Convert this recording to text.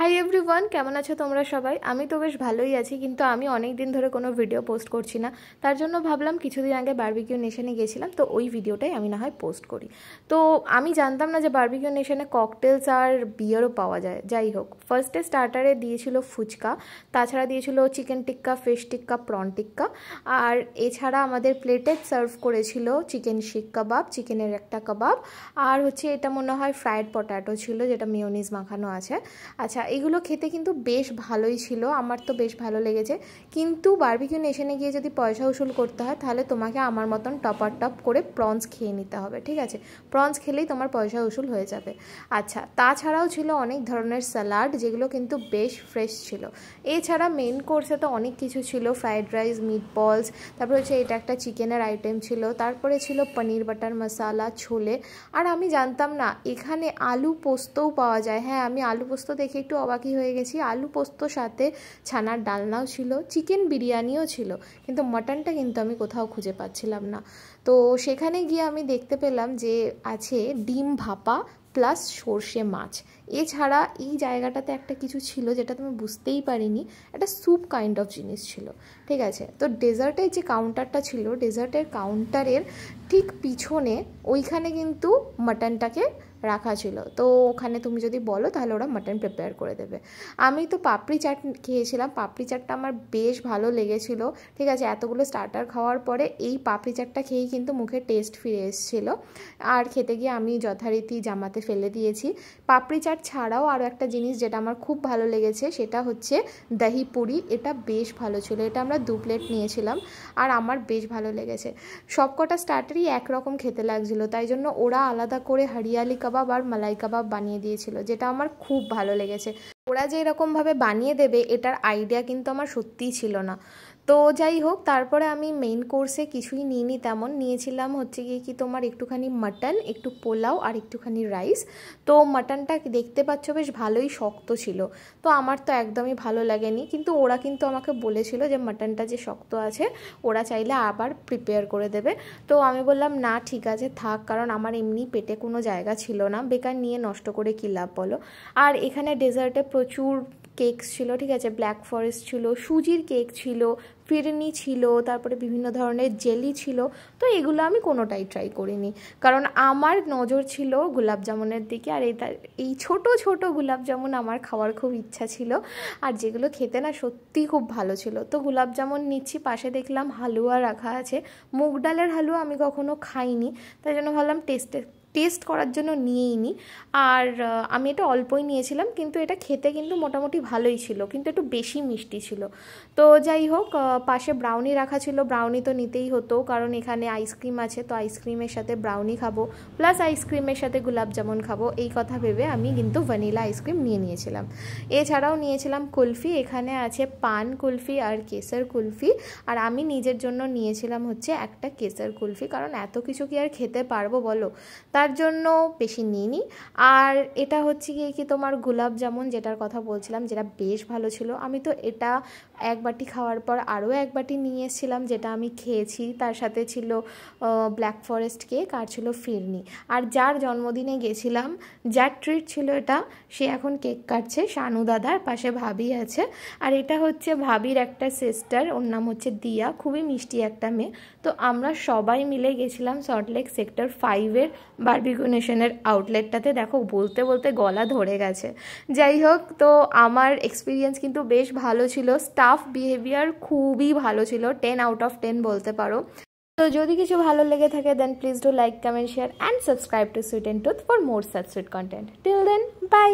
Hi everyone, কেমন আছো তোমরা সবাই? আমি তো বেশ ভালোই আছি, কিন্তু আমি অনেক দিন ধরে কোনো ভিডিও পোস্ট করছি না। তার জন্য ভাবলাম কিছুদিন আগে বারবিকিউ নেশনে গেছিলাম, তো ওই ভিডিওটাই আমি না হয় পোস্ট করি। তো আমি জানতাম না যে বারবিকিউ নেশনে ককটেলস আর বিয়ারও পাওয়া যায়। যাই হোক, ফার্স্টে স্টার্টারে দিয়েছিল ফুচকা, তাছাড়া দিয়েছিল চিকেন টিক্কা, ফিশ টিক্কা, প্রন টিক্কা, আর এছাড়া আমাদের প্লেটে সার্ভ করেছিল চিকেন শিক কাবাব, চিকেনের একটা কাবাব, আর হচ্ছে এটা মনে হয় ফ্রাইড পটাটো ছিল, যেটা মেয়োনিজ মাখানো আছে। আচ্ছা, এগুলো খেতে কিন্তু বেশ ভালোই ছিল, আমার তো বেশ ভালো লেগেছে। কিন্তু বারবিকিউ নেশনে গিয়ে যদি পয়সা উসুল করতে হয়, তাহলে তোমাকে আমার মতন টপ করে প্রনস খেয়ে নিতে হবে, ঠিক আছে? প্রনস খেলেই তোমার পয়সা উসুল হয়ে যাবে। আচ্ছা, তাছাড়াও ছিল অনেক ধরনের স্যালাড, যেগুলো কিন্তু বেশ ফ্রেশ ছিল। এছাড়া মেন কোর্সে তো অনেক কিছু ছিল, ফ্রাইড রাইস, মিট বলস, তারপরে হচ্ছে এটা একটা চিকেনের আইটেম ছিল, তারপরে ছিল পনির বাটার মশালা, ছোলে। আর আমি জানতাম না এখানে আলু পোস্তও পাওয়া যায়। হ্যাঁ, আমি আলু পোস্ত দেখে একটু অবাকই হয়ে গেছি। আলু পোস্তর সাথে ছানার ডালনাও ছিল, চিকেন বিরিয়ানিও ছিল, কিন্তু মাটনটা কিন্তু আমি কোথাও খুঁজে পাচ্ছিলাম না। তো সেখানে গিয়ে আমি দেখতে পেলাম যে আছে ডিম ভাপা প্লাস সর্ষে মাছ। এছাড়া এই জায়গাটাতে একটা কিছু ছিল যেটা তুমি বুঝতেই পারিনি, একটা স্যুপ কাইন্ড অফ জিনিস ছিল, ঠিক আছে? তো ডেজার্টের যে কাউন্টারটা ছিল, ডেজার্টের কাউন্টারের ঠিক পিছনে ওইখানে কিন্তু মাটনটাকে রাখা ছিল। তো ওখানে তুমি যদি বলো তাহলে ওরা মাটন প্রিপেয়ার করে দেবে। আমি তো পাপড়ি চাট খেয়েছিলাম, পাপড়ি চাটটা আমার বেশ ভালো লেগেছিল, ঠিক আছে? এতগুলো স্টার্টার খাওয়ার পরে এই পাপড়ি চাটটা খেয়েই কিন্তু মুখে টেস্ট ফিরে এসেছিলো। আর খেতে গিয়ে আমি যথারীতি জামাতে ফেলে দিয়েছি। পাপড়ি চাট ছাড়াও আরও একটা জিনিস যেটা আমার খুব ভালো লেগেছে, সেটা হচ্ছে দহি পুরি। এটা বেশ ভালো ছিল, এটা আমরা 2 প্লেট নিয়েছিলাম, আর আমার বেশ ভালো লেগেছে। সবকটা স্টার্টারই একরকম খেতে লাগছিলো, তাই জন্য ওরা আলাদা করে হরিয়ালি কাবাব আর মালাই কাবাব বানিয়ে দিয়েছিল, যেটা আমার খুব ভালো লেগেছে। ওরা যে এরকমভাবে বানিয়ে দেবে এটার আইডিয়া কিন্তু আমার সত্যিই ছিল না। তো যাই হোক, তারপরে আমি মেইন কোর্সে কিছুই নিইনি, তেমন নিয়েছিলাম হচ্ছে গিয়ে কি তোমার একটুখানি মাটন, একটু পোলাও আর একটুখানি রাইস। তো মাটনটা দেখতে পাচ্ছ বেশ ভালোই শক্ত ছিল, তো আমার তো একদমই ভালো লাগেনি। কিন্তু ওরা কিন্তু আমাকে বলেছিল যে মাটনটা যে শক্ত আছে ওরা চাইলে আবার প্রিপেয়ার করে দেবে। তো আমি বললাম না, ঠিক আছে থাক, কারণ আমার এমনি পেটে কোনো জায়গা ছিল না, বেকার নিয়ে নষ্ট করে কী লাভ বলো। আর এখানে ডেজার্টে প্রচুর কেকস ছিল, ঠিক আছে? ব্ল্যাক ফরেস্ট ছিল, সুজির কেক ছিল, ফিরনি ছিল, তারপরে বিভিন্ন ধরনের জেলি ছিল। তো এগুলো আমি কোনোটাই ট্রাই করিনি, কারণ আমার নজর ছিল গোলাপ জামুনের দিকে, আর এই ছোট ছোট গোলাপ জামুন আমার খাওয়ার খুব ইচ্ছা ছিল, আর যেগুলো খেতে না সত্যিই খুব ভালো ছিল। তো গোলাপ জামুন নিচ্ছি, পাশে দেখলাম হালুয়া রাখা আছে। মুগ ডালের হালুয়া আমি কখনো খাইনি, তাই জন্য ভাবলাম টেস্ট করার জন্য নিয়েই নি। আর আমি এটা অল্পই নিয়েছিলাম, কিন্তু এটা খেতে কিন্তু মোটামুটি ভালোই ছিল, কিন্তু একটু বেশি মিষ্টি ছিল। তো যাই হোক, পাশে ব্রাউনি রাখা ছিল, ব্রাউনি তো নিতেই হতো, কারণ এখানে আইসক্রিম আছে, তো আইসক্রিমের সাথে ব্রাউনি খাবো, প্লাস আইসক্রিমের সাথে গোলাপ জামুন খাবো, এই কথা ভেবে আমি কিন্তু ভ্যানিলা আইসক্রিম নিয়েছিলাম। এছাড়াও নিয়েছিলাম কুলফি, এখানে আছে পান কুলফি আর কেসার কুলফি, আর আমি নিজের জন্য নিয়েছিলাম হচ্ছে একটা কেসার কুলফি, কারণ এত কিছু কি আর খেতে পারবো বলো, তার জন্য বেশি নিইনি। আর এটা হচ্ছে গিয়ে কি তোমার গোলাপ জামুন, যেটার কথা বলছিলাম, যেটা বেশ ভালো ছিল। আমি তো এটা এক বাটি খাওয়ার পর আরও এক বাটি নিয়ে এসেছিলাম, যেটা আমি খেয়েছি। তার সাথে ছিল ব্ল্যাক ফরেস্ট কেক আর ছিল ফিরনি। আর যার জন্মদিনে গেছিলাম, যার ট্রিট ছিল এটা, সে এখন কেক কাটছে, শানু দাদার পাশে ভাবি আছে। আর এটা হচ্ছে ভাবির একটা সিস্টার, ওর নাম হচ্ছে দিয়া, খুবই মিষ্টি একটা মেয়ে। তো আমরা সবাই মিলে গেছিলাম সল্টলেক সেক্টর 5-এর বারবিকিউ নেশনের আউটলেটটাতে। দেখো, বলতে বলতে গলা ধরে গেছে। যাই হোক, তো আমার এক্সপিরিয়েন্স কিন্তু বেশ ভালো ছিল, স্টাফ বিহেভিয়ার খুবই ভালো ছিল, 10 out of 10 বলতে পারো। তো যদি কিছু ভালো লেগে থাকে, then please do like, comment, share and subscribe to sweet and tooth for more such sweet content. Till then, by.